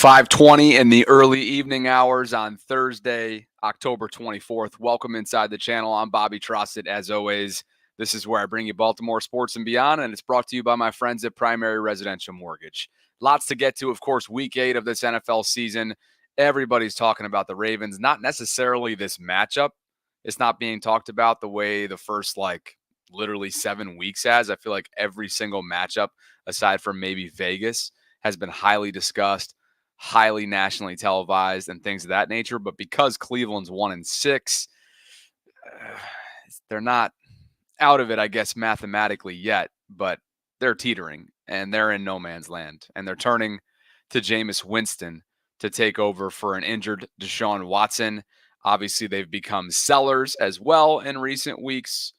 5:20 in the early evening hours on Thursday, October 24th. Welcome inside the channel. I'm bobtrosset. As always, this is where I bring you Baltimore sports and beyond, and it's brought to you by my friends at Primary Residential Mortgage. Lots to get to, of course, week 8 of this NFL season. Everybody's talking about the Ravens, not necessarily this matchup. It's not being talked about the way the first, literally 7 weeks has. I feel like every single matchup, aside from maybe Vegas, has been highly discussed, highly nationally televised, and things of that nature. But because Cleveland's 1-6, they're not out of it, I guess, mathematically yet, but they're teetering and they're in no man's land. And they're turning to Jameis Winston to take over for an injured Deshaun Watson. Obviously, they've become sellers as well in recent weeks,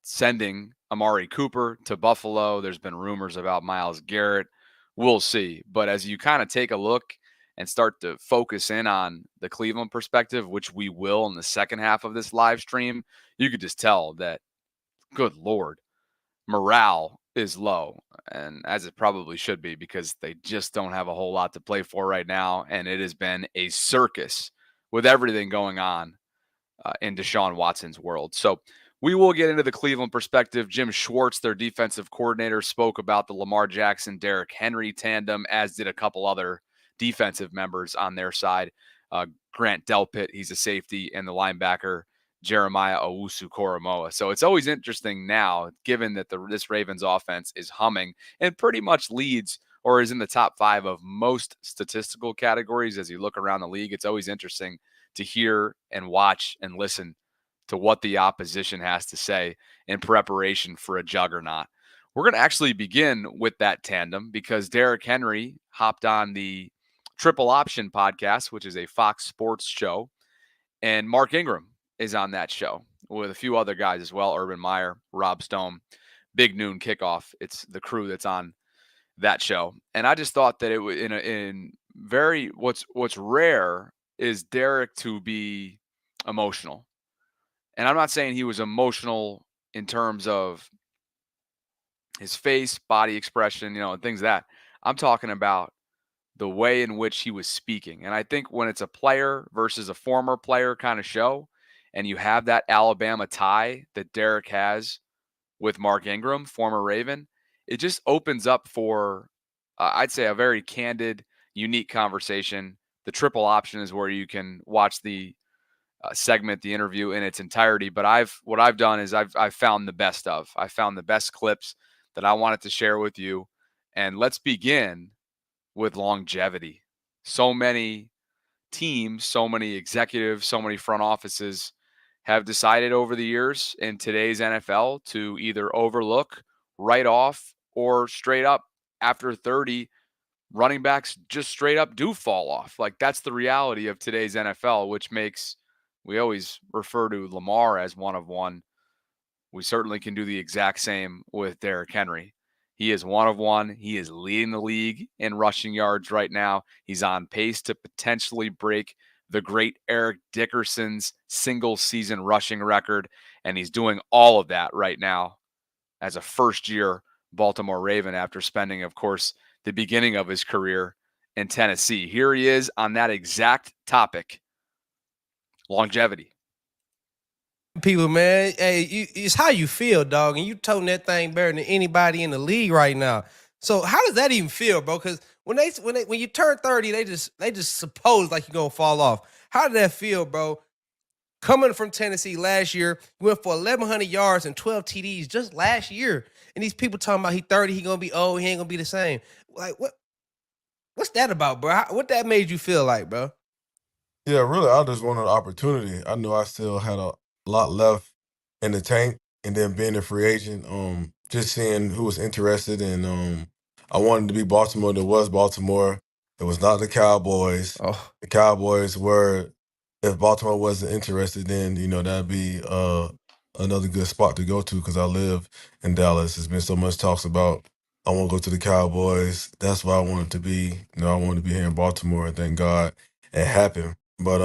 sending Amari Cooper to Buffalo. There's been rumors about Myles Garrett. We'll see. But as you kind of take a look and start to focus in on the Cleveland perspective, which we will in the second half of this live stream, you could just tell that, good Lord, morale is low. And as it probably should be, because they just don't have a whole lot to play for right now. And it has been a circus with everything going on in Deshaun Watson's world. So we will get into the Cleveland perspective. Jim Schwartz, their defensive coordinator, spoke about the Lamar Jackson, Derrick Henry tandem, as did a couple other defensive members on their side. Grant Delpit, he's a safety, and the linebacker, Jeremiah Owusu-Koramoah. So it's always interesting now, given that this Ravens offense is humming and pretty much leads or is in the top 5 of most statistical categories as you look around the league. It's always interesting to hear and watch and listen to what the opposition has to say in preparation for a juggernaut. We're going to actually begin with that tandem because Derrick Henry hopped on the Triple Option podcast, which is a Fox Sports show, and Mark Ingram is on that show with a few other guys as well, Urban Meyer, Rob Stone. Big Noon Kickoff. It's the crew that's on that show. And I just thought that it was what's rare is Derrick to be emotional. And I'm not saying he was emotional in terms of his face, body expression, and things that. I'm talking about the way in which he was speaking. And I think when it's a player versus a former player kind of show, and you have that Alabama tie that Derrick has with Mark Ingram, former Raven, it just opens up for, I'd say, a very candid, unique conversation. The Triple Option is where you can watch the segment, the interview in its entirety. But what I've done is I've found the best of. I found the best clips that I wanted to share with you. And let's begin with longevity. So many teams, so many executives, so many front offices have decided over the years in today's NFL to either overlook, write off, or straight up after 30, running backs just straight up do fall off. Like, that's the reality of today's NFL, which makes, we always refer to Lamar as one of one. We certainly can do the exact same with Derrick Henry. He is one of one. He is leading the league in rushing yards right now. He's on pace to potentially break the great Eric Dickerson's single-season rushing record, and he's doing all of that right now as a first-year Baltimore Raven after spending, of course, the beginning of his career in Tennessee. Here he is on that exact topic, longevity. People, man, hey, it's how you feel, dog, and you toting that thing better than anybody in the league right now. So how does that even feel, bro? Because when you turn 30, they just suppose like you're gonna fall off. How did that feel, bro? Coming from Tennessee last year, you went for 1,100 yards and 12 TDs just last year, and these people talking about he 30, he gonna be old, he ain't gonna be the same. Like, what's that about, bro? What that made you feel like, bro? Yeah, really, I just wanted an opportunity. I knew I still had a lot left in the tank, and then being a free agent, just seeing who was interested, and I wanted to be Baltimore. There was Baltimore. It was not the Cowboys. Oh, The Cowboys were, if Baltimore wasn't interested, then that'd be another good spot to go to because I live in Dallas. There's been so much talks about I want to go to the Cowboys. That's why I wanted to be. I wanted to be here in Baltimore, and thank God it happened. But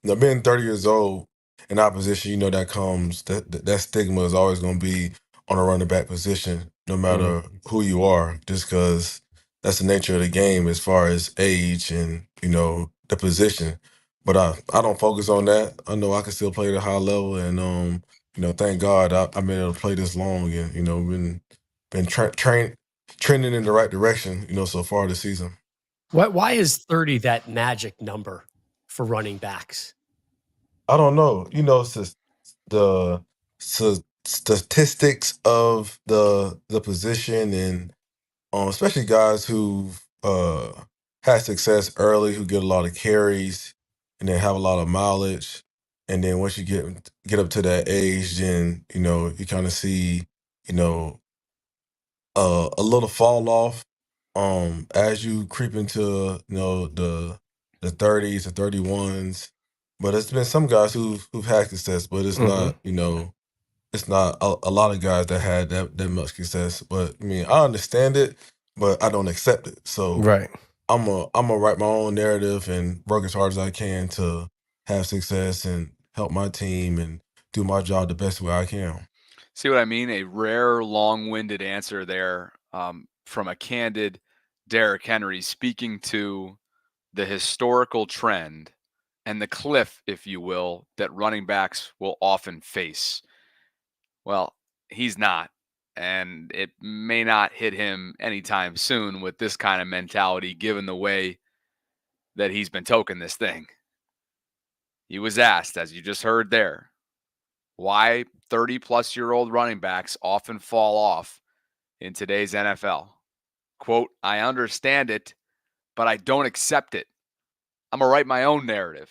being 30 years old in our position, that comes that stigma is always going to be on a running back position, no matter who you are, just because that's the nature of the game as far as age and, the position. But I don't focus on that. I know I can still play at a high level, and thank God I've been able to play this long, and been trending in the right direction, so far this season. Why is 30 that magic number for running backs? I don't know. It's just the statistics of the position, and especially guys who've had success early, who get a lot of carries, and then have a lot of mileage. And then once you get up to that age, then you kind of see you know a little fall off as you creep into the 30s and 31s. But it's been some guys who've had success, but it's not it's not a lot of guys that had that much success. But I mean, I understand it, but I don't accept it. So Right. I'm gonna write my own narrative and work as hard as I can to have success and help my team and do my job the best way I can. See what I mean? A rare, long-winded answer there from a candid Derrick Henry speaking to the historical trend and the cliff, if you will, that running backs will often face. Well, he's not. And it may not hit him anytime soon with this kind of mentality, given the way that he's been toking this thing. He was asked, as you just heard there, why 30-plus-year-old running backs often fall off in today's NFL. Quote, I understand it, but I don't accept it. I'm going to write my own narrative.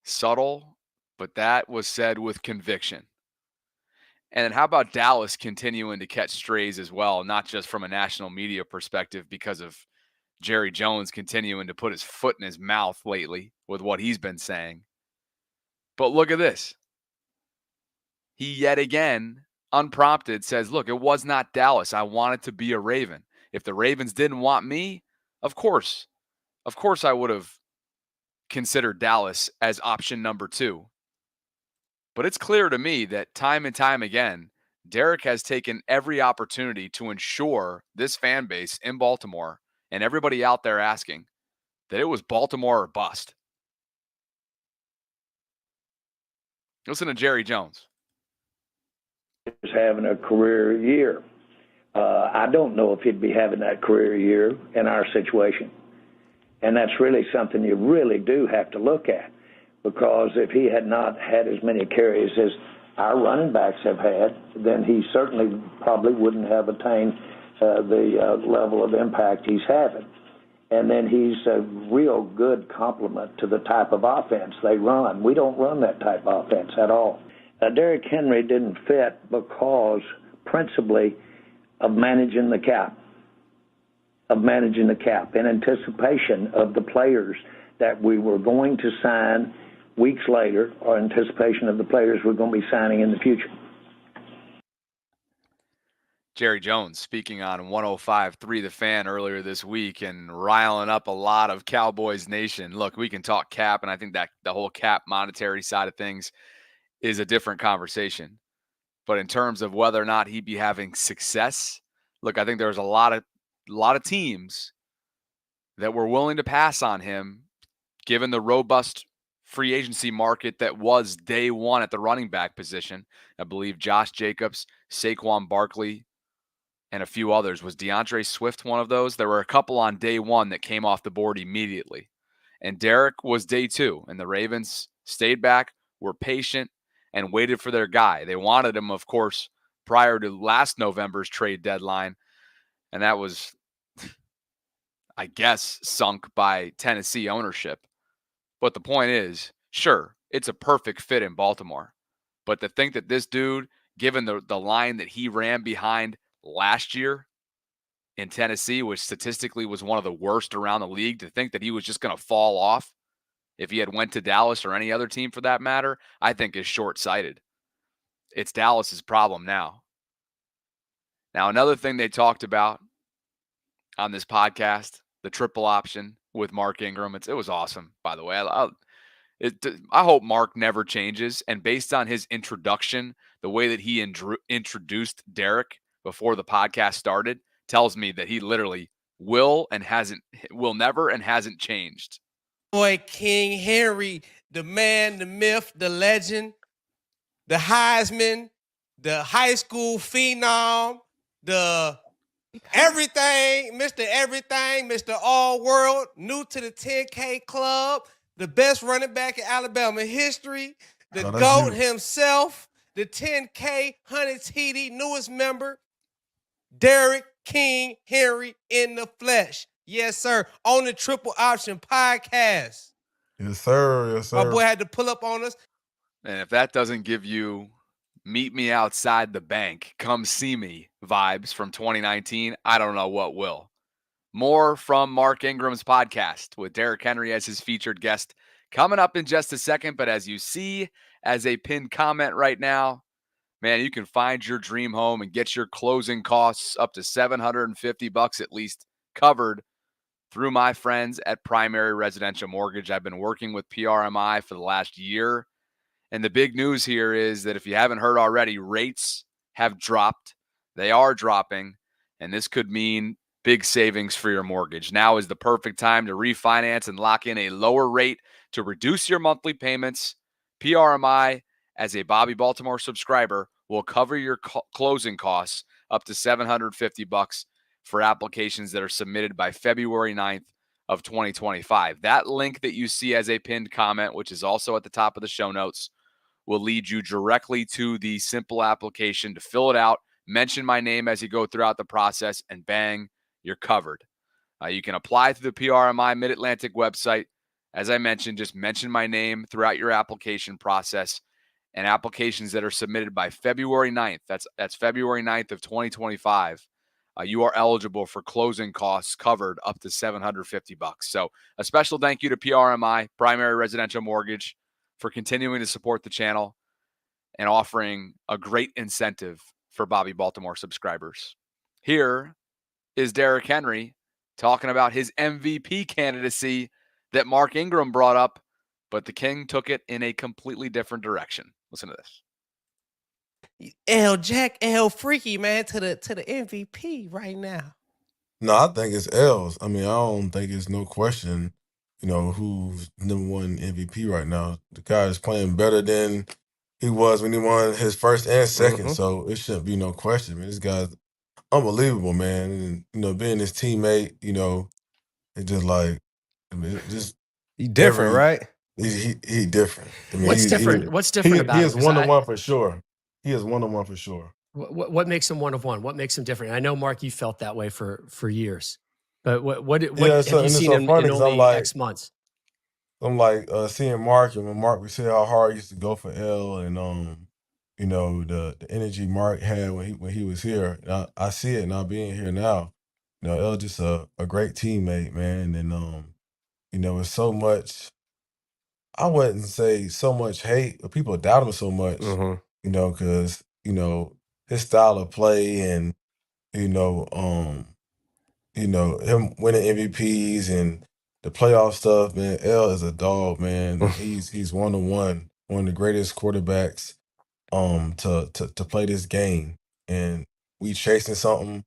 Subtle, but that was said with conviction. And then how about Dallas continuing to catch strays as well, not just from a national media perspective because of Jerry Jones continuing to put his foot in his mouth lately with what he's been saying. But look at this. He yet again, unprompted, says, look, it was not Dallas. I wanted to be a Raven. If the Ravens didn't want me, of course I would have considered Dallas as option number 2. But it's clear to me that time and time again, Derrick has taken every opportunity to ensure this fan base in Baltimore and everybody out there asking that it was Baltimore or bust. Listen to Jerry Jones. Is having a career year. I don't know if he'd be having that career year in our situation. And that's really something you really do have to look at, because if he had not had as many carries as our running backs have had, then he certainly probably wouldn't have attained the level of impact he's having. And then he's a real good complement to the type of offense they run. We don't run that type of offense at all. Derrick Henry didn't fit because principally of managing the cap, in anticipation of the players that we were going to sign weeks later, or anticipation of the players we're going to be signing in the future. Jerry Jones speaking on 105.3 The Fan earlier this week and riling up a lot of Cowboys Nation. Look, we can talk cap, and I think that the whole cap monetary side of things is a different conversation. But in terms of whether or not he'd be having success, look, I think there's a lot of teams that were willing to pass on him given the robust free agency market that was day one at the running back position. I believe Josh Jacobs, Saquon Barkley, and a few others. Was DeAndre Swift one of those? There were a couple on day one that came off the board immediately. And Derrick was day 2, and the Ravens stayed back, were patient, and waited for their guy. They wanted him, of course, prior to last November's trade deadline, and that was, I guess, sunk by Tennessee ownership. But the point is, sure, it's a perfect fit in Baltimore. But to think that this dude, given the line that he ran behind last year in Tennessee, which statistically was one of the worst around the league, to think that he was just going to fall off if he had went to Dallas or any other team for that matter, I think is short-sighted. It's Dallas's problem now. Now, another thing they talked about on this podcast, the triple option with Mark Ingram, it was awesome, by the way. I hope Mark never changes. And based on his introduction, the way that he introduced Derrick before the podcast started, tells me that he literally will never and hasn't changed. Boy, King Henry, the man, the myth, the legend, the Heisman, the high school phenom, the everything, Mr. All World, new to the 10K club, the best running back in Alabama history, the Oh, that's GOAT you. himself, the 10K 100 TD newest member, Derrick King Henry in the flesh. Yes, sir. On the Triple Option Podcast. Yes, sir. Yes, My sir. boy had to pull up on us. And if that doesn't give you meet me outside the bank, come see me vibes from 2019, I don't know what will. More from Mark Ingram's podcast with Derrick Henry as his featured guest coming up in just a second. But as you see as a pinned comment right now, man, you can find your dream home and get your closing costs up to $750 at least covered through my friends at Primary Residential Mortgage. I've been working with PRMI for the last year. And the big news here is that if you haven't heard already, rates have dropped. They are dropping. And this could mean big savings for your mortgage. Now is the perfect time to refinance and lock in a lower rate to reduce your monthly payments. PRMI, as a Bobby Baltimore subscriber, will cover your closing costs up to $750 for applications that are submitted by February 9th of 2025. That link that you see as a pinned comment, which is also at the top of the show notes, will lead you directly to the simple application to fill it out, mention my name as you go throughout the process, and bang, you're covered. You can apply through the PRMI Mid-Atlantic website. As I mentioned, just mention my name throughout your application process, and applications that are submitted by February 9th, that's February 9th of 2025, you are eligible for closing costs covered up to $750. So a special thank you to PRMI, Primary Residential Mortgage, for continuing to support the channel and offering a great incentive for Bobby Baltimore subscribers. Here is Derrick Henry talking about his MVP candidacy that Mark Ingram brought up, but the King took it in a completely different direction. Listen to this. L Freaky, man, to the MVP right now. No, I think it's L's. I mean, I don't think it's no question, who's #1 MVP right now. The guy is playing better than he was when he won his first and second, so it shouldn't be no question. Man, this guy's unbelievable, man. And, being his teammate, it's just like, I mean, just He different, right? he different. I mean, What's different? What's different about he him? is 1-on-1 for sure. He is 1-on-1 for sure. What makes him one of one? What makes him different? I know, Mark, you felt that way for years, but what have you seen in only X months? I'm like seeing Mark, and when Mark, we see how hard he used to go for L, and the energy Mark had when he was here. And I see it now being here now. L just a great teammate, man, and it's so much. I wouldn't say so much hate, but people doubt him so much, because his style of play and you know, um, him winning MVPs and the playoff stuff, man. L is a dog, man. He's 1-on-1, one of the greatest quarterbacks to play this game. And we chasing something,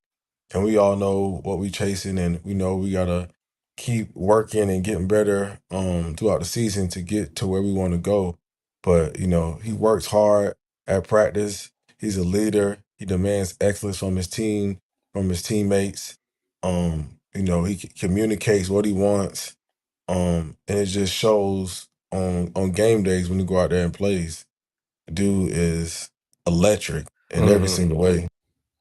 and we all know what we chasing, and we know we gotta keep working and getting better throughout the season to get to where we want to go. But he works hard at practice. He's a leader. He demands excellence from his team, from his teammates. He communicates what he wants. And it just shows on game days when he go out there and plays. Dude is electric in every single way.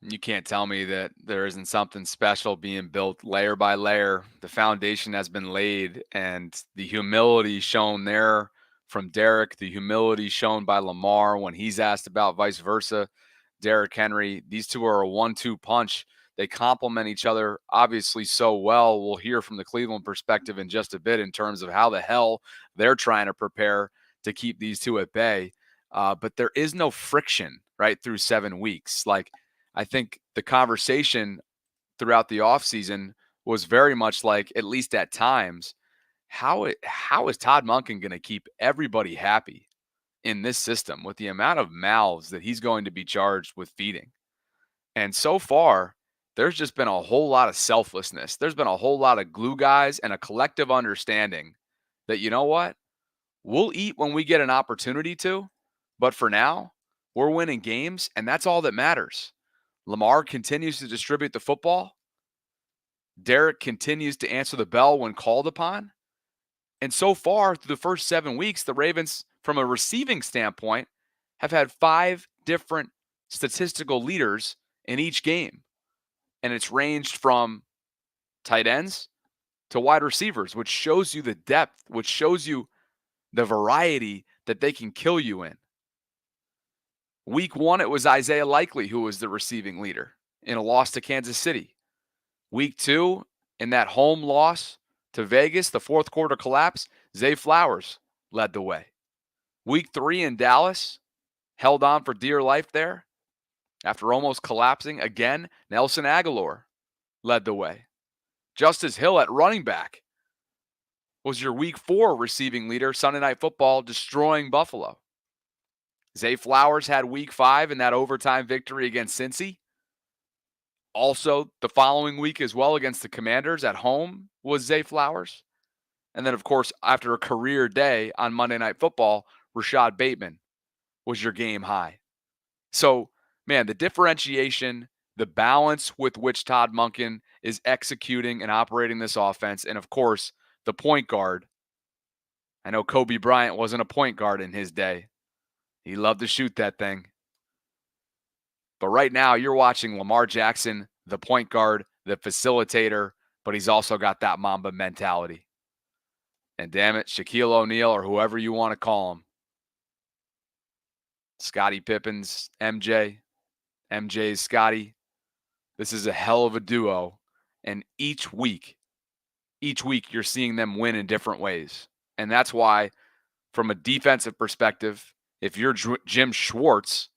You can't tell me that there isn't something special being built layer by layer. The foundation has been laid, and the humility shown there from Derrick, the humility shown by Lamar when he's asked about vice versa. Derrick Henry, these two are a 1-2 punch. They complement each other obviously so well. We'll hear from the Cleveland perspective in just a bit in terms of how the hell they're trying to prepare to keep these two at bay. But there is no friction right through 7 weeks. I think the conversation throughout the offseason was very much like, at least at times, how is Todd Monken going to keep everybody happy in this system with the amount of mouths that he's going to be charged with feeding? And so far, there's just been a whole lot of selflessness. There's been a whole lot of glue guys and a collective understanding that, you know what? We'll eat when we get an opportunity to, but for now, we're winning games, and that's all that matters. Lamar continues to distribute the football. Derrick continues to answer the bell when called upon. And so far, through the first 7 weeks, the Ravens, from a receiving standpoint, have had 5 different statistical leaders in each game. And it's ranged from tight ends to wide receivers, which shows you the depth, which shows you the variety that they can kill you in. Week 1, it was Isaiah Likely who was the receiving leader in a loss to Kansas City. Week 2, in that home loss to Vegas, the fourth quarter collapse, Zay Flowers led the way. Week 3 in Dallas, held on for dear life there. After almost collapsing again, Nelson Aguilar led the way. Justice Hill at running back was your Week 4 receiving leader, Sunday Night Football, destroying Buffalo. Zay Flowers had Week 5 in that overtime victory against Cincy. Also, the following week as well against the Commanders at home was Zay Flowers. And then, of course, after a career day on Monday Night Football, Rashad Bateman was your game high. So, man, the differentiation, the balance with which Todd Monken is executing and operating this offense, and, of course, the point guard. I know Kobe Bryant wasn't a point guard in his day. He loved to shoot that thing. But right now, you're watching Lamar Jackson, the point guard, the facilitator, but he's also got that Mamba mentality. And damn it, Shaquille O'Neal, or whoever you want to call him, Scottie Pippen's MJ's Scottie. This is a hell of a duo. And each week you're seeing them win in different ways. And that's why, from a defensive perspective, if you're Jim Schwartz,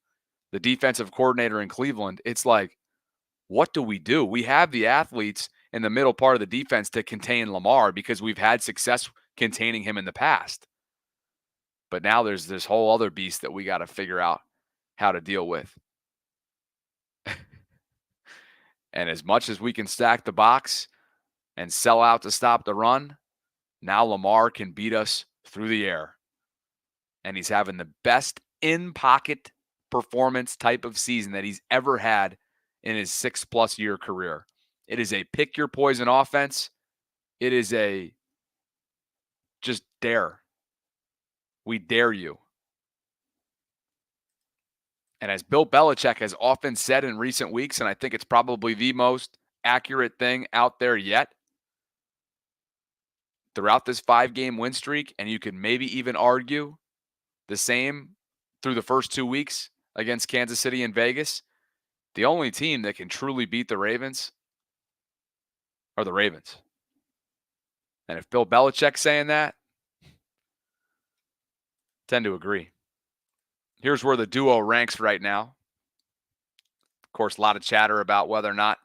the defensive coordinator in Cleveland, it's like, what do? We have the athletes in the middle part of the defense to contain Lamar because we've had success containing him in the past. But now there's this whole other beast that we got to figure out how to deal with. And as much as we can stack the box and sell out to stop the run, now Lamar can beat us through the air. And he's having the best in-pocket performance type of season that he's ever had in his 6+ year career. It is a pick your poison offense. It is a just dare. We dare you. And as Bill Belichick has often said in recent weeks, and I think it's probably the most accurate thing out there yet, throughout this 5-game win streak, and you could maybe even argue the same through the first 2 weeks against Kansas City and Vegas, the only team that can truly beat the Ravens are the Ravens. And if Bill Belichick's saying that, I tend to agree. Here's where the duo ranks right now. Of course, a lot of chatter about whether or not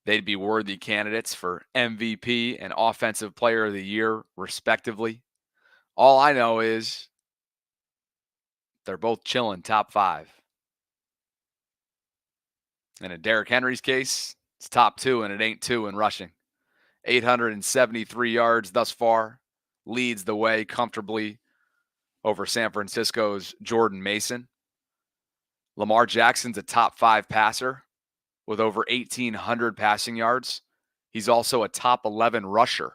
they'd be worthy candidates for MVP and Offensive Player of the Year, respectively. All I know is they're both chilling top 5. And in Derrick Henry's case, it's top 2, and it ain't 2 in rushing. 873 yards thus far, leads the way comfortably over San Francisco's Jordan Mason. Lamar Jackson's a top 5 passer with over 1,800 passing yards. He's also a top 11 rusher.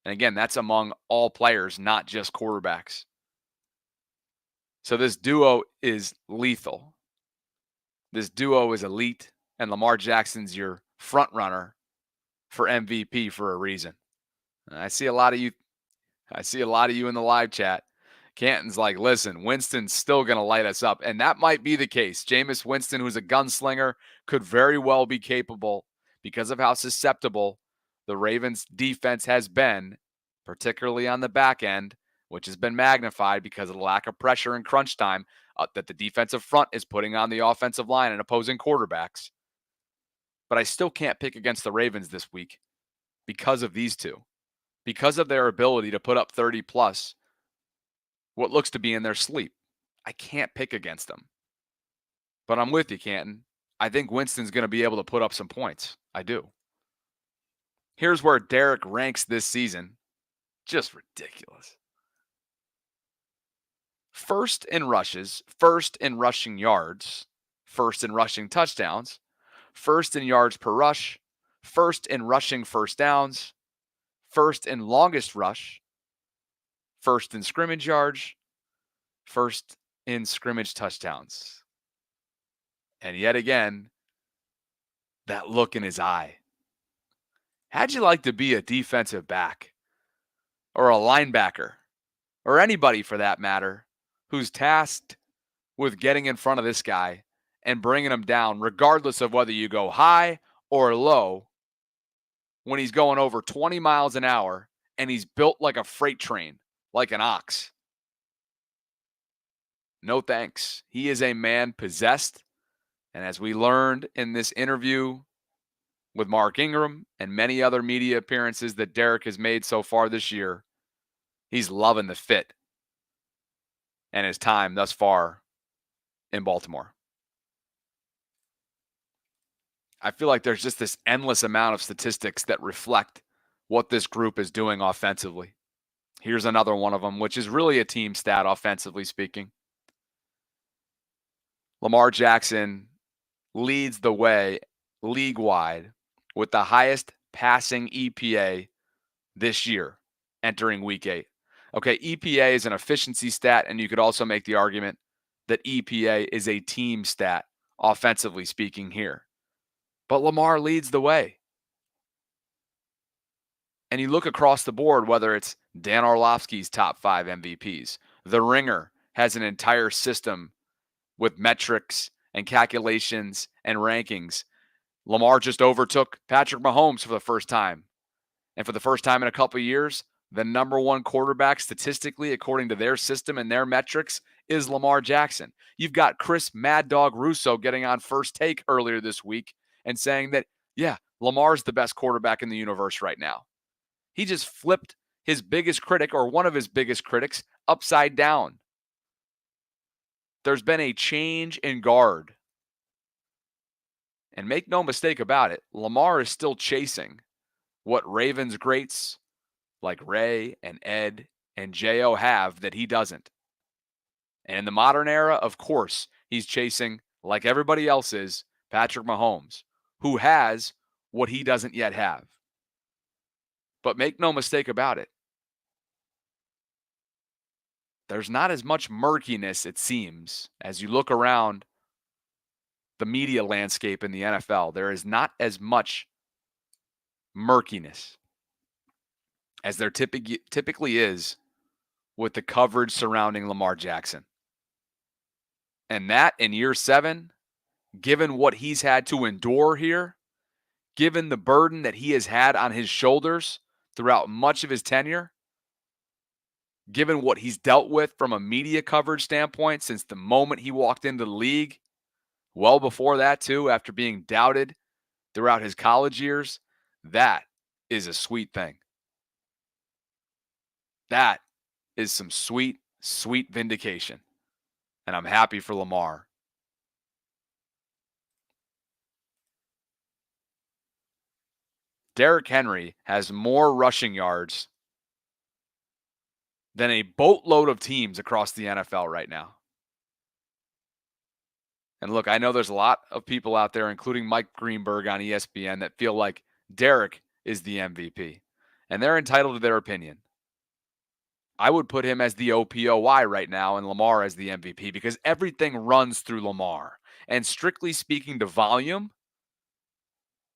And again, that's among all players, not just quarterbacks. So this duo is lethal. This duo is elite, and Lamar Jackson's your front runner for MVP for a reason. And I see a lot of you in the live chat. Canton's like, listen, Winston's still going to light us up. And that might be the case. Jameis Winston, who's a gunslinger, could very well be capable because of how susceptible the Ravens defense has been, particularly on the back end, which has been magnified because of the lack of pressure in crunch time that the defensive front is putting on the offensive line and opposing quarterbacks. But I still can't pick against the Ravens this week because of these two, because of their ability to put up 30+ what looks to be in their sleep. I can't pick against them. But I'm with you, Canton. I think Winston's going to be able to put up some points. I do. Here's where Derrick ranks this season. Just ridiculous. First in rushes, first in rushing yards, first in rushing touchdowns, first in yards per rush, first in rushing first downs, first in longest rush, first in scrimmage yards, first in scrimmage touchdowns. And yet again, that look in his eye. How'd you like to be a defensive back or a linebacker or anybody for that matter who's tasked with getting in front of this guy and bringing him down, regardless of whether you go high or low, when he's going over 20 miles an hour and he's built like a freight train, like an ox? No thanks. He is a man possessed. And as we learned in this interview with Mark Ingram and many other media appearances that Derrick has made so far this year, he's loving the fit and his time thus far in Baltimore. I feel like there's just this endless amount of statistics that reflect what this group is doing offensively. Here's another one of them, which is really a team stat offensively speaking. Lamar Jackson leads the way league-wide with the highest passing EPA this year entering week 8. Okay, EPA is an efficiency stat, and you could also make the argument that EPA is a team stat, offensively speaking here. But Lamar leads the way. And you look across the board, whether it's Dan Orlovsky's top 5 MVPs, The Ringer has an entire system with metrics and calculations and rankings. Lamar just overtook Patrick Mahomes for the first time. And for the first time in a couple of years, the number one quarterback statistically, according to their system and their metrics, is Lamar Jackson. You've got Chris Mad Dog Russo getting on First Take earlier this week and saying that, yeah, Lamar's the best quarterback in the universe right now. He just flipped his biggest critic, or one of his biggest critics, upside down. There's been a change in guard. And make no mistake about it, Lamar is still chasing what Ravens greats like Ray and Ed and J.O. have that he doesn't. And in the modern era, of course, he's chasing, like everybody else is, Patrick Mahomes, who has what he doesn't yet have. But make no mistake about it, there's not as much murkiness, it seems, as you look around the media landscape in the NFL. There is not as much murkiness as there typically is with the coverage surrounding Lamar Jackson. And that in year 7, given what he's had to endure here, given the burden that he has had on his shoulders throughout much of his tenure, given what he's dealt with from a media coverage standpoint since the moment he walked into the league, well before that too, after being doubted throughout his college years, that is a sweet thing. That is some sweet, sweet vindication. And I'm happy for Lamar. Derrick Henry has more rushing yards than a boatload of teams across the NFL right now. And look, I know there's a lot of people out there, including Mike Greenberg on ESPN, that feel like Derrick is the MVP. And they're entitled to their opinion. I would put him as the OPOY right now and Lamar as the MVP because everything runs through Lamar. And strictly speaking to volume,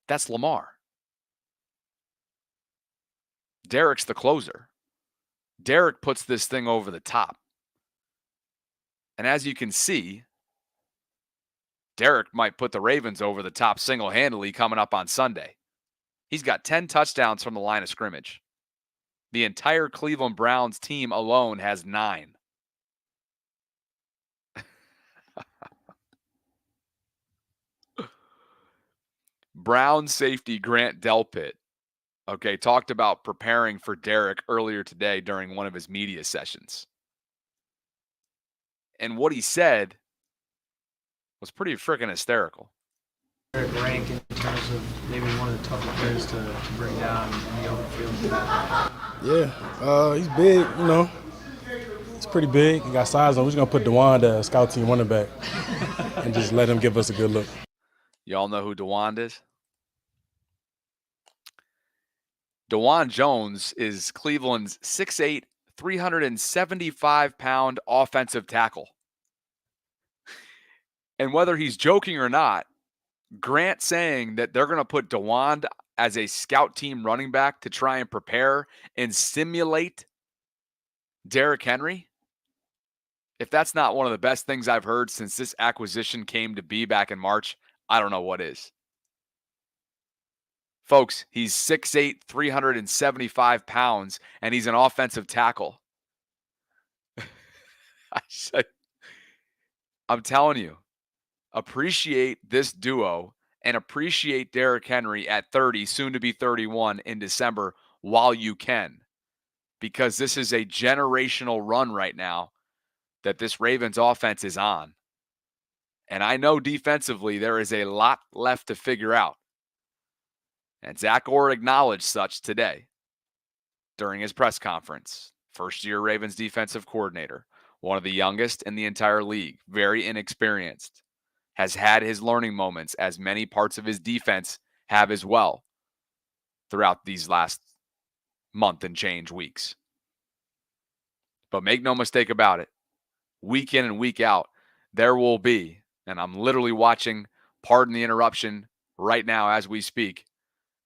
that's Lamar. Derrick's the closer. Derrick puts this thing over the top. And as you can see, Derrick might put the Ravens over the top single-handedly coming up on Sunday. He's got 10 touchdowns from the line of scrimmage. The entire Cleveland Browns team alone has 9. Brown safety Grant Delpit, talked about preparing for Derrick earlier today during one of his media sessions. And what he said was pretty freaking hysterical. rank in terms of maybe one of the tougher players to bring down in the open field? Yeah, he's big, you know. He's pretty big. He got size on. We're just going to put DeWan, the scout team running back, and just let him give us a good look. Y'all know who DeWan is? DeWan Jones is Cleveland's 6'8", 375-pound offensive tackle. And whether he's joking or not, Grant saying that they're going to put DeWan as a scout team running back to try and prepare and simulate Derrick Henry, if that's not one of the best things I've heard since this acquisition came to be back in March, I don't know what is. Folks, he's 6'8", 375 pounds, and he's an offensive tackle. I'm telling you, appreciate this duo and appreciate Derrick Henry at 30, soon to be 31 in December while you can, because this is a generational run right now that this Ravens offense is on. And I know defensively there is a lot left to figure out. And Zach Orr acknowledged such today during his press conference. First-year Ravens defensive coordinator, one of the youngest in the entire league, very inexperienced, has had his learning moments, as many parts of his defense have as well throughout these last month and change weeks. But make no mistake about it, week in and week out, there will be, and I'm literally watching, pardon the interruption, right now as we speak,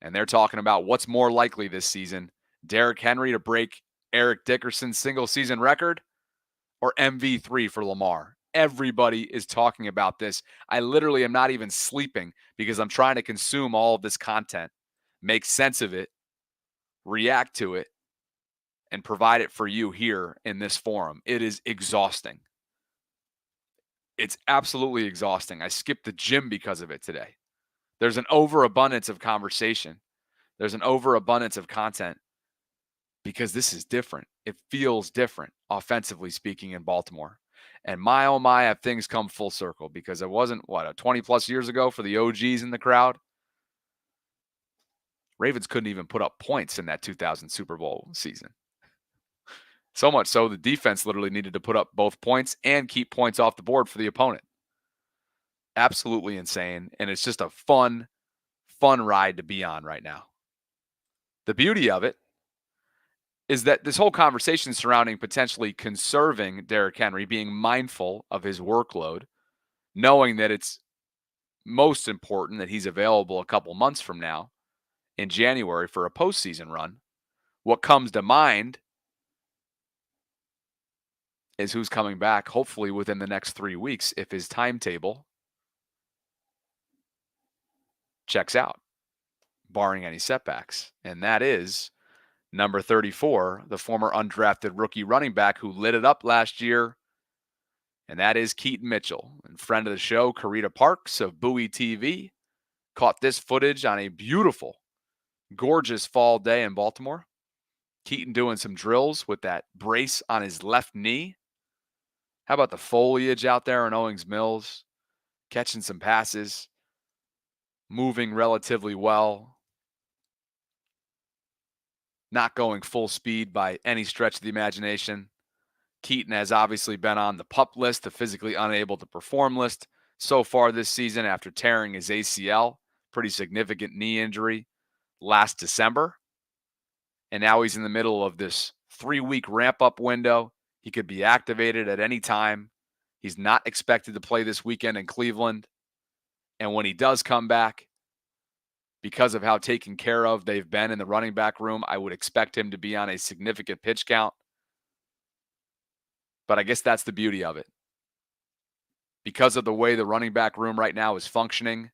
and they're talking about what's more likely this season, Derrick Henry to break Eric Dickerson's single-season record or MV3 for Lamar. Everybody is talking about this. I literally am not even sleeping because I'm trying to consume all of this content, make sense of it, react to it, and provide it for you here in this forum. It is exhausting. It's absolutely exhausting. I skipped the gym because of it today. There's an overabundance of conversation. There's an overabundance of content because this is different. It feels different, offensively speaking, in Baltimore. And my, oh my, have things come full circle, because it wasn't, 20-plus years ago for the OGs in the crowd? Ravens couldn't even put up points in that 2000 Super Bowl season. So much so, the defense literally needed to put up both points and keep points off the board for the opponent. Absolutely insane, and it's just a fun ride to be on right now. The beauty of it is that this whole conversation surrounding potentially conserving Derrick Henry, being mindful of his workload, knowing that it's most important that he's available a couple months from now in January for a postseason run, what comes to mind is who's coming back, hopefully within the next 3 weeks, if his timetable checks out, barring any setbacks. And that is number 34, the former undrafted rookie running back who lit it up last year, and that is Keaton Mitchell. And friend of the show, Karita Parks of Bowie TV, caught this footage on a beautiful, gorgeous fall day in Baltimore. Keaton doing some drills with that brace on his left knee. How about the foliage out there in Owings Mills? Catching some passes, moving relatively well, not going full speed by any stretch of the imagination. Keaton has obviously been on the PUP list, the physically unable to perform list, so far this season after tearing his ACL, pretty significant knee injury last December. And now he's in the middle of this 3-week ramp-up window. He could be activated at any time. He's not expected to play this weekend in Cleveland. And when he does come back, because of how taken care of they've been in the running back room, I would expect him to be on a significant pitch count. But I guess that's the beauty of it. Because of the way the running back room right now is functioning,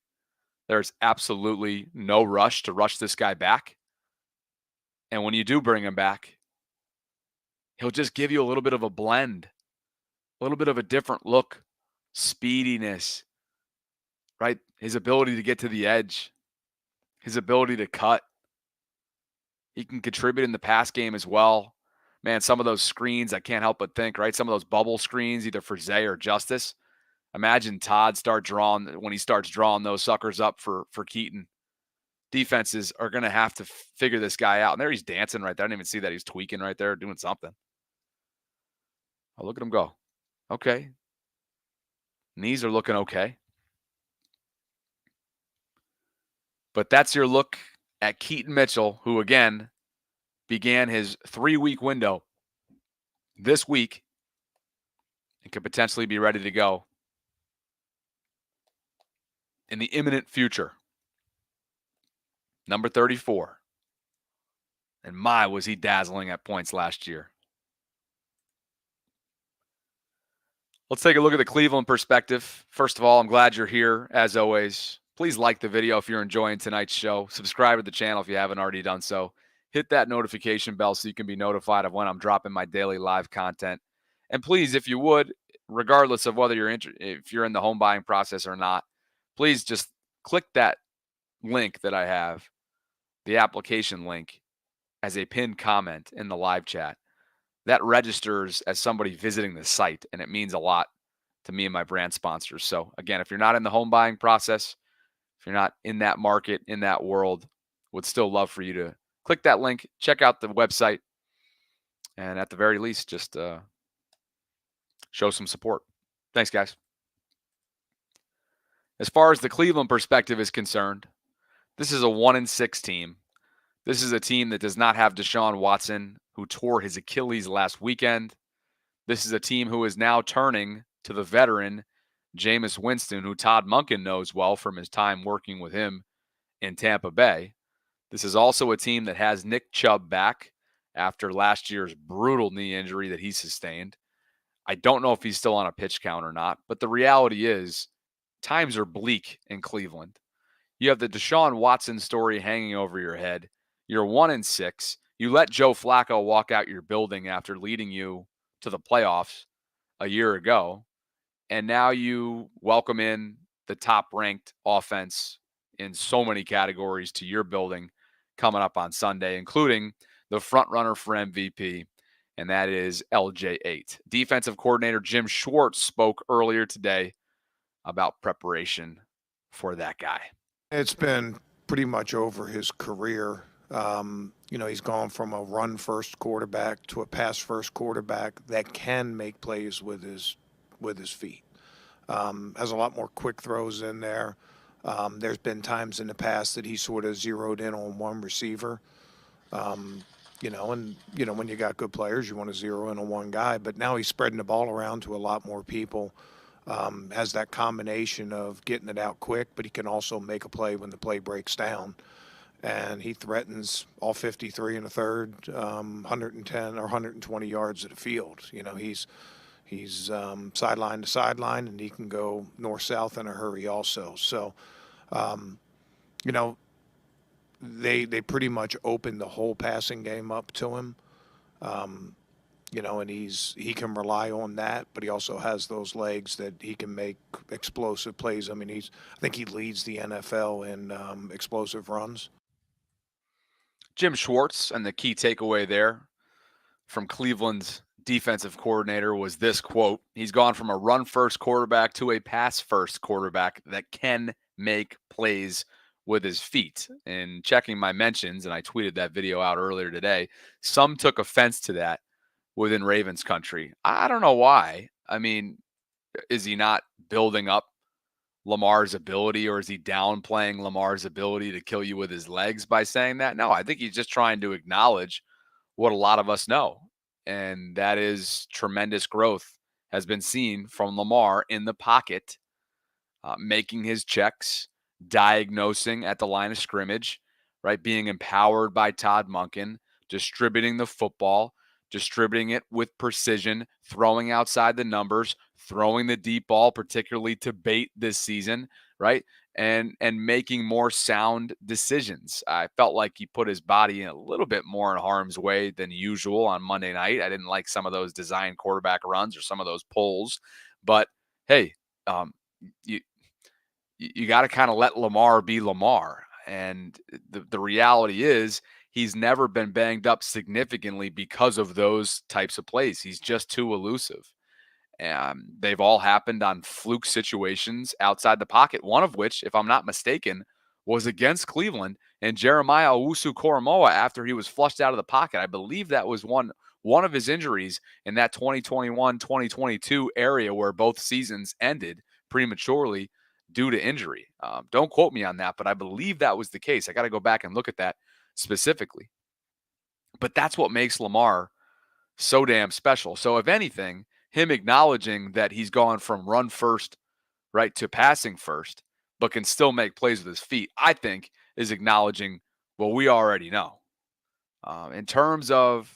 there's absolutely no rush to rush this guy back. And when you do bring him back, he'll just give you a little bit of a blend, a little bit of a different look, speediness, right? His ability to get to the edge, his ability to cut. He can contribute in the pass game as well. Man, some of those screens, I can't help but think, right? Some of those bubble screens, either for Zay or Justice. Imagine Todd when he starts drawing those suckers up for Keaton. Defenses are going to have to figure this guy out. And there he's dancing right there. I didn't even see that. He's tweaking right there, doing something. Oh, look at him go. Okay. Knees are looking okay. But that's your look at Keaton Mitchell, who, again, began his 3-week window this week and could potentially be ready to go in the imminent future. Number 34. And my, was he dazzling at points last year. Let's take a look at the Cleveland perspective. First of all, I'm glad you're here, as always. Please like the video if you're enjoying tonight's show. Subscribe to the channel if you haven't already done so. Hit that notification bell so you can be notified of when I'm dropping my daily live content. And please, if you would, regardless of whether if you're in the home buying process or not, please just click that link that I have, the application link, as a pinned comment in the live chat. That registers as somebody visiting the site, and it means a lot to me and my brand sponsors. So again, if you're not in the home buying process, if you're not in that market, in that world, would still love for you to click that link, check out the website, and at the very least, just show some support. Thanks, guys. As far as the Cleveland perspective is concerned, this is a 1-6 team. This is a team that does not have Deshaun Watson, who tore his Achilles last weekend. This is a team who is now turning to the veteran Jameis Winston, who Todd Monken knows well from his time working with him in Tampa Bay. This is also a team that has Nick Chubb back after last year's brutal knee injury that he sustained. I don't know if he's still on a pitch count or not, but the reality is times are bleak in Cleveland. You have the Deshaun Watson story hanging over your head. You're 1-6. You let Joe Flacco walk out your building after leading you to the playoffs a year ago. And now you welcome in the top-ranked offense in so many categories to your building coming up on Sunday, including the front runner for MVP, and that is LJ8. Defensive coordinator Jim Schwartz spoke earlier today about preparation for that guy. It's been pretty much over his career. He's gone from a run-first quarterback to a pass-first quarterback that can make plays with his feet. Has a lot more quick throws in there. There's been times in the past that he sort of zeroed in on one receiver. When you got good players, you want to zero in on one guy. But now he's spreading the ball around to a lot more people. Has that combination of getting it out quick, but he can also make a play when the play breaks down. And he threatens all 53 in the third, 110 or 120 yards of the field. He's sideline to sideline, and he can go north-south in a hurry also. So, they pretty much opened the whole passing game up to him. And he can rely on that, but he also has those legs that he can make explosive plays. I mean, I think he leads the NFL in explosive runs. Jim Schwartz, and the key takeaway there from Cleveland's defensive coordinator was this quote: he's gone from a run-first quarterback to a pass-first quarterback that can make plays with his feet. And checking my mentions, and I tweeted that video out earlier today, some took offense to that within Ravens country. I don't know why. I mean, is he not building up Lamar's ability, or is he downplaying Lamar's ability to kill you with his legs by saying that? No, I think he's just trying to acknowledge what a lot of us know, and that is tremendous growth has been seen from Lamar in the pocket, making his checks, diagnosing at the line of scrimmage, right? Being empowered by Todd Monken, distributing the football, distributing it with precision, throwing outside the numbers, throwing the deep ball, particularly to bait this season, right? And making more sound decisions. I felt like he put his body in a little bit more in harm's way than usual on Monday night. I didn't like some of those design quarterback runs or some of those pulls, but hey, you got to kind of let Lamar be Lamar. And the reality is he's never been banged up significantly because of those types of plays. He's just too elusive. They've all happened on fluke situations outside the pocket, one of which, if I'm not mistaken, was against Cleveland and Jeremiah Owusu-Koramoah after he was flushed out of the pocket. I believe that was one of his injuries in that 2021-2022 area where both seasons ended prematurely due to injury. Don't quote me on that, but I believe that was the case. I got to go back and look at that specifically. But that's what makes Lamar so damn special. So if anything, him acknowledging that he's gone from run first, right, to passing first, but can still make plays with his feet, I think is acknowledging what we already know. In terms of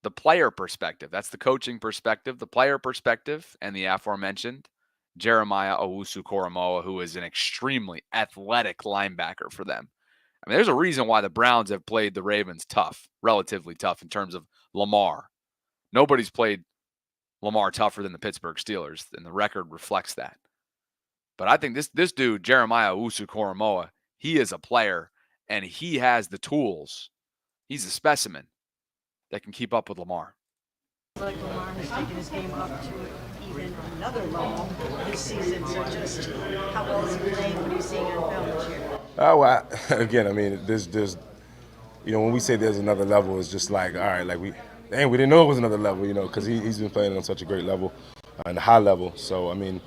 the player perspective, that's the coaching perspective, the player perspective, and the aforementioned Jeremiah Owusu-Koramoah, who is an extremely athletic linebacker for them. I mean, there's a reason why the Browns have played the Ravens tough, relatively tough in terms of Lamar. Nobody's played Lamar tougher than the Pittsburgh Steelers, and the record reflects that. But I think this dude, Jeremiah Owusu-Koramoah, he is a player, and he has the tools. He's a specimen that can keep up with Lamar. Like Lamar has taken his game up to even another level this season. So just how well is he playing? What are you seeing on film this year? Well, again, I mean, there's, when we say there's another level, it's just like, all right, like we didn't know it was another level, because he's been playing on such a great level, and a high level. So, I mean,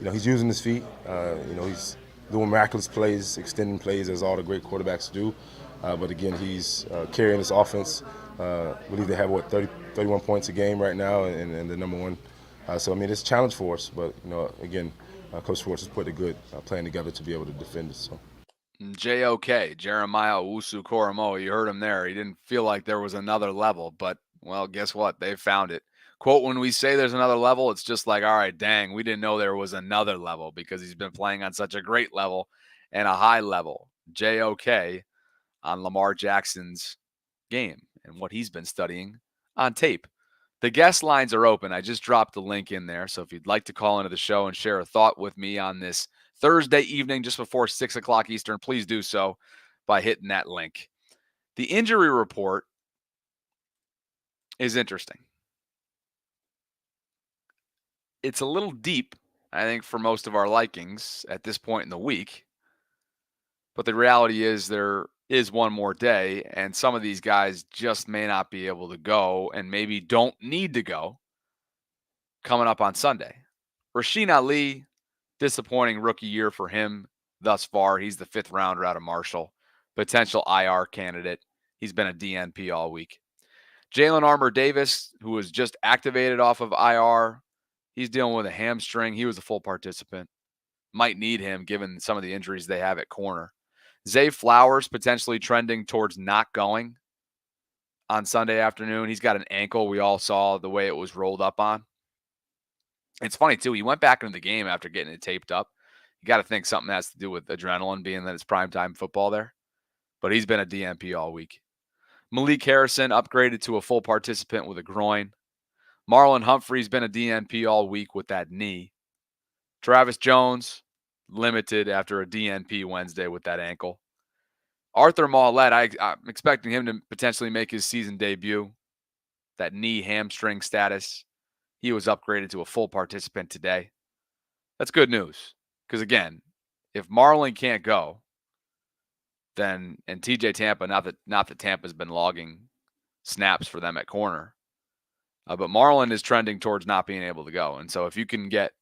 he's using his feet. He's doing miraculous plays, extending plays, as all the great quarterbacks do. But again, he's carrying this offense. I believe they have, 31 points a game right now, and the number one. So, I mean, it's a challenge for us. But, again, Coach Schwartz has put a good plan together to be able to defend us. So. JOK, Jeremiah Owusu-Koramoah, you heard him there. He didn't feel like there was another level, but, well, guess what? They found it. Quote, when we say there's another level, it's just like, all right, dang, we didn't know there was another level because he's been playing on such a great level and a high level. JOK on Lamar Jackson's game and what he's been studying on tape. The guest lines are open. I just dropped the link in there. So if you'd like to call into the show and share a thought with me on this Thursday evening just before 6 o'clock Eastern, please do so by hitting that link. The injury report is interesting. It's a little deep, I think, for most of our likings at this point in the week. But the reality is there is one more day, and some of these guys just may not be able to go and maybe don't need to go coming up on Sunday. Rasheen Ali, disappointing rookie year for him thus far. He's the 5th rounder out of Marshall, potential IR candidate. He's been a DNP all week. Jalen Armour-Davis, who was just activated off of IR, he's dealing with a hamstring. He was a full participant. Might need him given some of the injuries they have at corner. Zay Flowers potentially trending towards not going on Sunday afternoon. He's got an ankle. We all saw the way it was rolled up on. It's funny, too. He went back into the game after getting it taped up. You got to think something has to do with adrenaline, being that it's primetime football there. But he's been a DNP all week. Malik Harrison upgraded to a full participant with a groin. Marlon Humphrey's been a DNP all week with that knee. Travis Jones, limited after a DNP Wednesday with that ankle. Arthur Maulette, I'm expecting him to potentially make his season debut. That knee hamstring status. He was upgraded to a full participant today. That's good news. Because again, if Marlon can't go, then, and TJ Tampa, not that Tampa's been logging snaps for them at corner, but Marlon is trending towards not being able to go. And so if you can get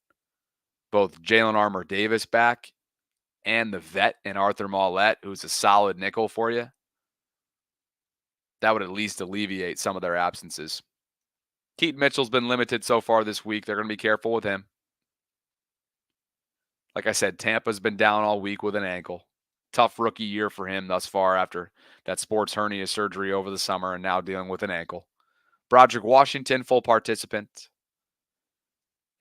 both Jalen Armour-Davis back and the vet in Arthur Maulette, who's a solid nickel for you, that would at least alleviate some of their absences. Keaton Mitchell's been limited so far this week. They're going to be careful with him. Like I said, Tampa's been down all week with an ankle. Tough rookie year for him thus far after that sports hernia surgery over the summer and now dealing with an ankle. Broderick Washington, full participant.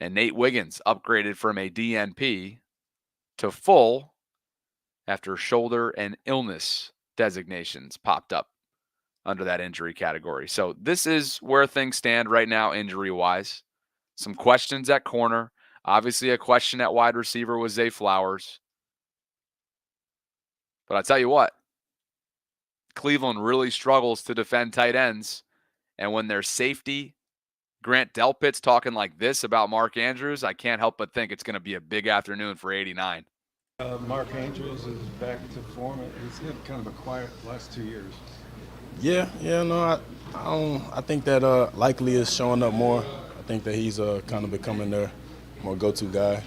And Nate Wiggins upgraded from a DNP to full after shoulder and illness designations popped up under that injury category. So this is where things stand right now injury-wise. Some questions at corner. Obviously a question at wide receiver with Zay Flowers. But I tell you what, Cleveland really struggles to defend tight ends. And when their safety Grant Delpit's talking like this about Mark Andrews, I can't help but think it's going to be a big afternoon for 89. Mark Andrews is back to form. He's had kind of a quiet last 2 years. Yeah, no, I think that likely is showing up more. I think that he's kind of becoming their more go-to guy.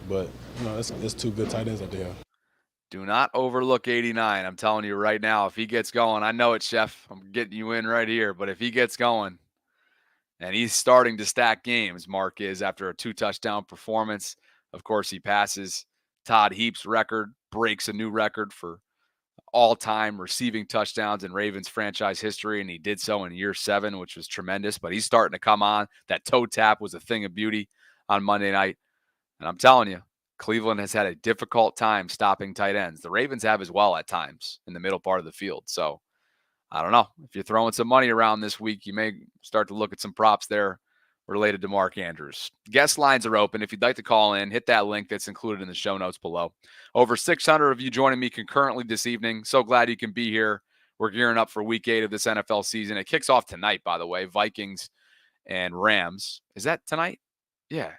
But it's two good tight ends out there. Do not overlook 89. I'm telling you right now, if he gets going, I know it, Chef. I'm getting you in right here. But if he gets going, and he's starting to stack games, Mark is, after a 2-touchdown performance. Of course, he passes Todd Heap's record, breaks a new record for all-time receiving touchdowns in Ravens franchise history, and he did so in year 7, which was tremendous. But he's starting to come on. That toe tap was a thing of beauty on Monday night. And I'm telling you, Cleveland has had a difficult time stopping tight ends. The Ravens have as well at times in the middle part of the field. So I don't know. If you're throwing some money around this week, you may start to look at some props there related to Mark Andrews. Guest lines are open. If you'd like to call in, hit that link that's included in the show notes below. Over 600 of you joining me concurrently this evening. So glad you can be here. We're gearing up for week 8 of this NFL season. It kicks off tonight, by the way. Vikings and Rams. Is that tonight? Yeah.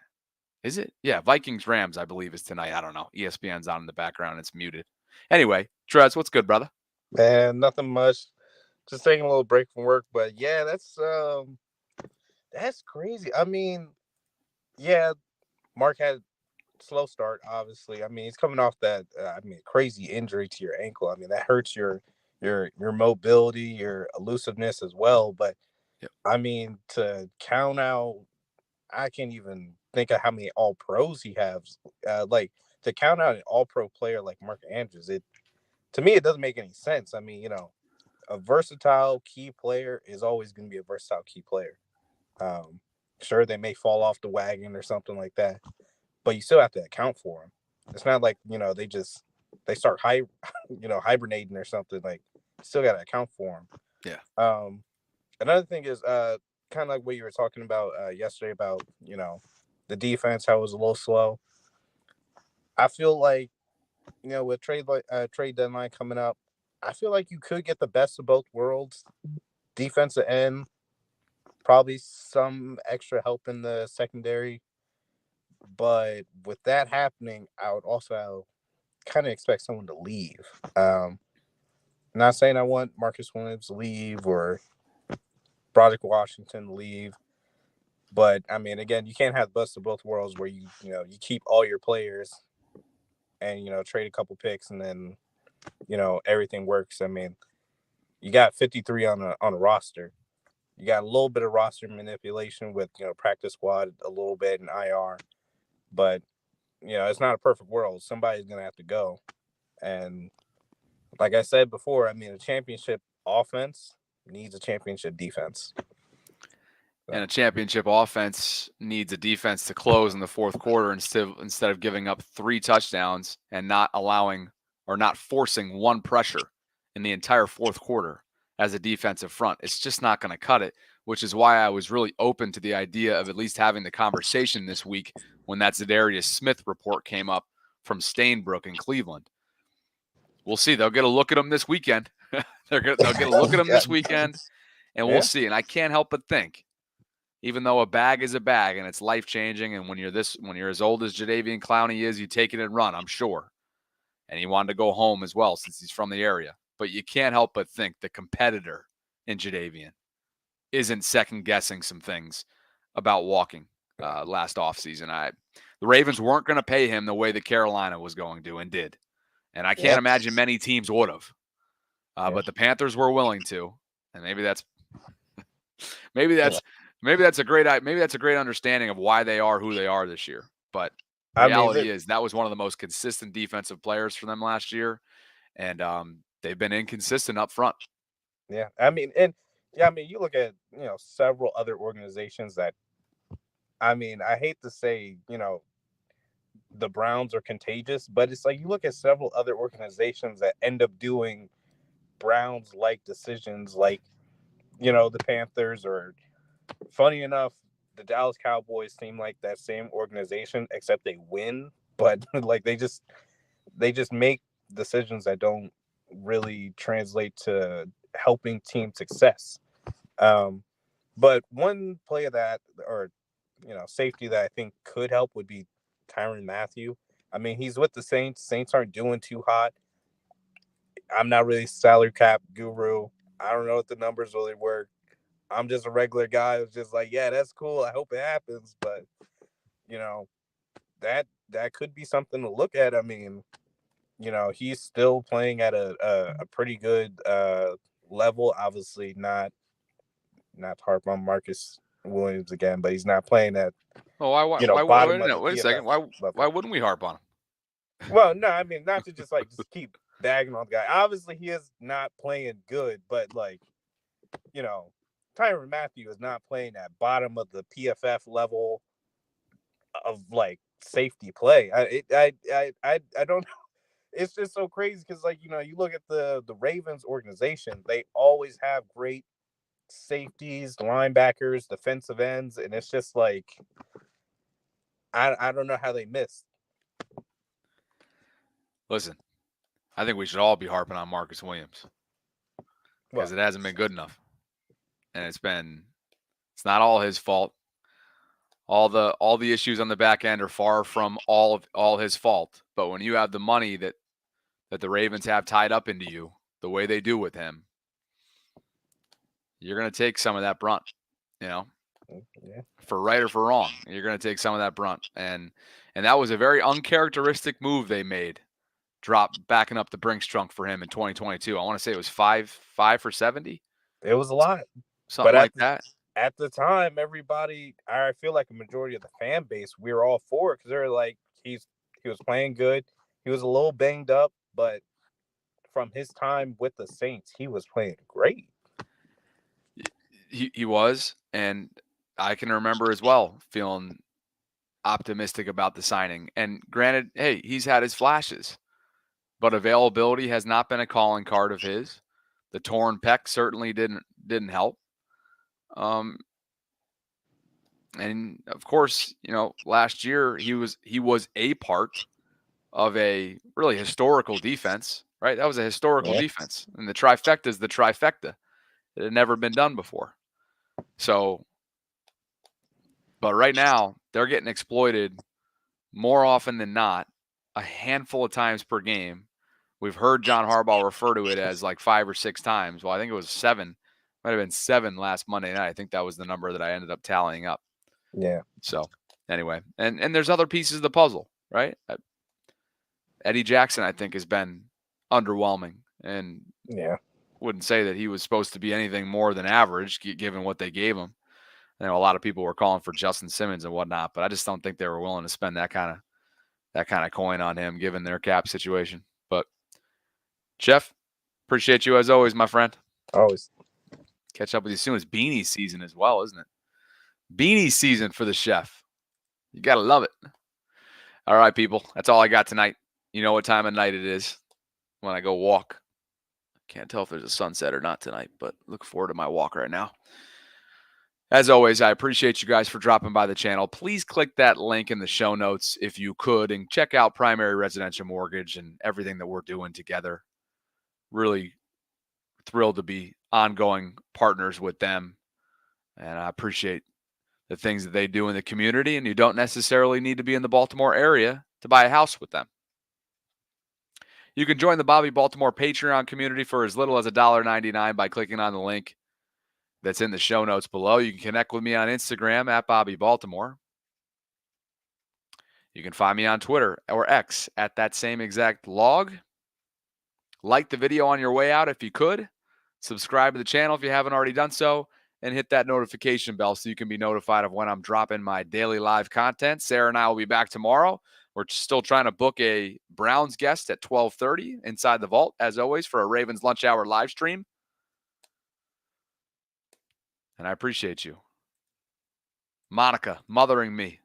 Is it? Yeah, Vikings-Rams, I believe, is tonight. I don't know. ESPN's on in the background. It's muted. Anyway, Trez, what's good, brother? Man, nothing much. Just taking a little break from work. But, yeah, that's crazy. I mean, yeah, Mark had a slow start, obviously. I mean, he's coming off that, crazy injury to your ankle. I mean, that hurts your mobility, your elusiveness as well. But, yep. I mean, to count out, I can't even think of how many all-pros he has. To count out an all-pro player like Mark Andrews, to me, it doesn't make any sense. I mean, a versatile key player is always going to be a versatile key player. Sure, they may fall off the wagon or something like that, but you still have to account for them. It's not like, they start hibernating or something. Like, you still got to account for them. Yeah. Another thing is kind of like what you were talking about yesterday about, the defense, how it was a little slow. I feel like, with trade deadline coming up, I feel like you could get the best of both worlds. Defensive end, probably some extra help in the secondary. But with that happening, I would also kind of expect someone to leave. Not saying I want Marcus Williams to leave or Broderick Washington to leave. But, I mean, again, you can't have the best of both worlds where you keep all your players and, trade a couple picks and then, everything works. I mean, you got 53 on a roster. You got a little bit of roster manipulation with, practice squad a little bit and IR. But, it's not a perfect world. Somebody's going to have to go. And like I said before, I mean, a championship offense needs a championship defense. And a championship offense needs a defense to close in the fourth quarter instead of giving up 3 touchdowns and not allowing or not forcing one pressure in the entire fourth quarter as a defensive front. It's just not going to cut it, which is why I was really open to the idea of at least having the conversation this week when that Zadarius Smith report came up from Stainbrook in Cleveland. We'll see. They'll get a look at him this weekend. They'll get a look at him this weekend, and we'll see. And I can't help but think, even though a bag is a bag and it's life-changing, and when you're as old as Jadeveon Clowney is, you take it and run, I'm sure. And he wanted to go home as well since he's from the area. But you can't help but think the competitor in Jadeveon isn't second-guessing some things about walking last offseason. The Ravens weren't going to pay him the way that Carolina was going to and did. And I can't imagine many teams would have. But the Panthers were willing to. And maybe that's a great understanding of why they are who they are this year. But the reality is that was one of the most consistent defensive players for them last year. And they've been inconsistent up front. Yeah. I mean, you look at, several other organizations that, I mean, I hate to say, the Browns are contagious, but it's like you look at several other organizations that end up doing Browns-like decisions like, the Panthers, or funny enough, the Dallas Cowboys seem like that same organization, except they win, but like they just make decisions that don't really translate to helping team success. But one player that, or safety that I think could help would be Tyrann Mathieu. I mean, he's with the Saints. Saints aren't doing too hot. I'm not really salary cap guru. I don't know if the numbers really work. I'm just a regular guy who's just like, yeah, that's cool. I hope it happens. But, that could be something to look at. I mean, he's still playing at a pretty good level. Obviously, not to harp on Marcus Williams again, but he's not playing at bottom of the wait a second. PFF Why wouldn't we harp on him? Well, no, I mean, not to just keep bagging on the guy. Obviously, he is not playing good, but Tyrann Mathieu is not playing at bottom of the PFF level of safety play. I don't. It's just so crazy because you look at the Ravens organization, they always have great safeties, linebackers, defensive ends, and it's just I don't know how they missed. Listen, I think we should all be harping on Marcus Williams because it hasn't been good enough, and it's not all his fault. All the issues on the back end are far from all his fault. But when you have the money that the Ravens have tied up into you, the way they do with him, you're going to take some of that brunt, for right or for wrong. You're going to take some of that brunt. And that was a very uncharacteristic move they made, backing up the Brinks trunk for him in 2022. I want to say it was 5 for 70. It was a lot. Something like that. At the time, everybody, I feel like a majority of the fan base, we were all for it because they were like, he was playing good. He was a little banged up, but from his time with the Saints, he was playing great. He was, and I can remember as well feeling optimistic about the signing. And granted, hey, he's had his flashes, but availability has not been a calling card of his. The torn pec certainly didn't help. And of course, last year he was a part of a really historical defense, right? That was a historical defense, and the trifecta is the trifecta. It had never been done before. So, but right now they're getting exploited more often than not, a handful of times per game. We've heard John Harbaugh refer to it as 5 or 6 times. Well, I think it was 7. Might have been 7 last Monday night. I think that was the number that I ended up tallying up. Yeah. So anyway, and there's other pieces of the puzzle, right? Eddie Jackson, I think, has been underwhelming, and wouldn't say that he was supposed to be anything more than average given what they gave him. I know a lot of people were calling for Justin Simmons and whatnot, but I just don't think they were willing to spend that kind of coin on him given their cap situation. But Jeff, appreciate you as always, my friend. Always. Catch up with you soon. It's beanie season as well, isn't it? Beanie season for the chef. You got to love it. All right, people. That's all I got tonight. You know what time of night it is when I go walk. Can't tell if there's a sunset or not tonight, but look forward to my walk right now. As always, I appreciate you guys for dropping by the channel. Please click that link in the show notes if you could and check out Primary Residential Mortgage and everything that we're doing together. Really thrilled to be ongoing partners with them. And I appreciate the things that they do in the community, and you don't necessarily need to be in the Baltimore area to buy a house with them. You can join the Bobby Baltimore Patreon community for as little as $1.99 by clicking on the link that's in the show notes below. You can connect with me on Instagram at Bobby Baltimore. You can find me on Twitter or X at that same exact log. Like the video on your way out if you could. Subscribe to the channel if you haven't already done so. And hit that notification bell so you can be notified of when I'm dropping my daily live content. Sarah and I will be back tomorrow. We're still trying to book a Browns guest at 12:30 inside the vault, as always, for a Ravens lunch hour live stream. And I appreciate you. Monica, mothering me.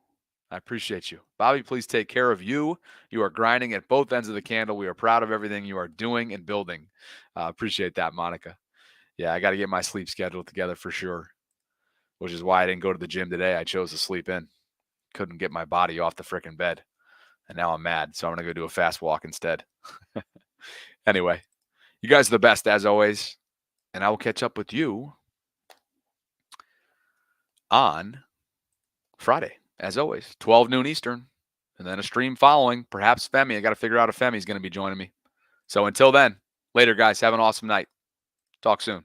I appreciate you. Bobby, please take care of you. You are grinding at both ends of the candle. We are proud of everything you are doing and building. Appreciate that, Monica. Yeah, I got to get my sleep schedule together for sure, which is why I didn't go to the gym today. I chose to sleep in. Couldn't get my body off the frickin' bed. And now I'm mad, so I'm going to go do a fast walk instead. Anyway, you guys are the best as always, and I will catch up with you on Friday, as always, 12 noon Eastern, and then a stream following. Perhaps Femi. I got to figure out if Femi's going to be joining me. So until then, later, guys. Have an awesome night. Talk soon.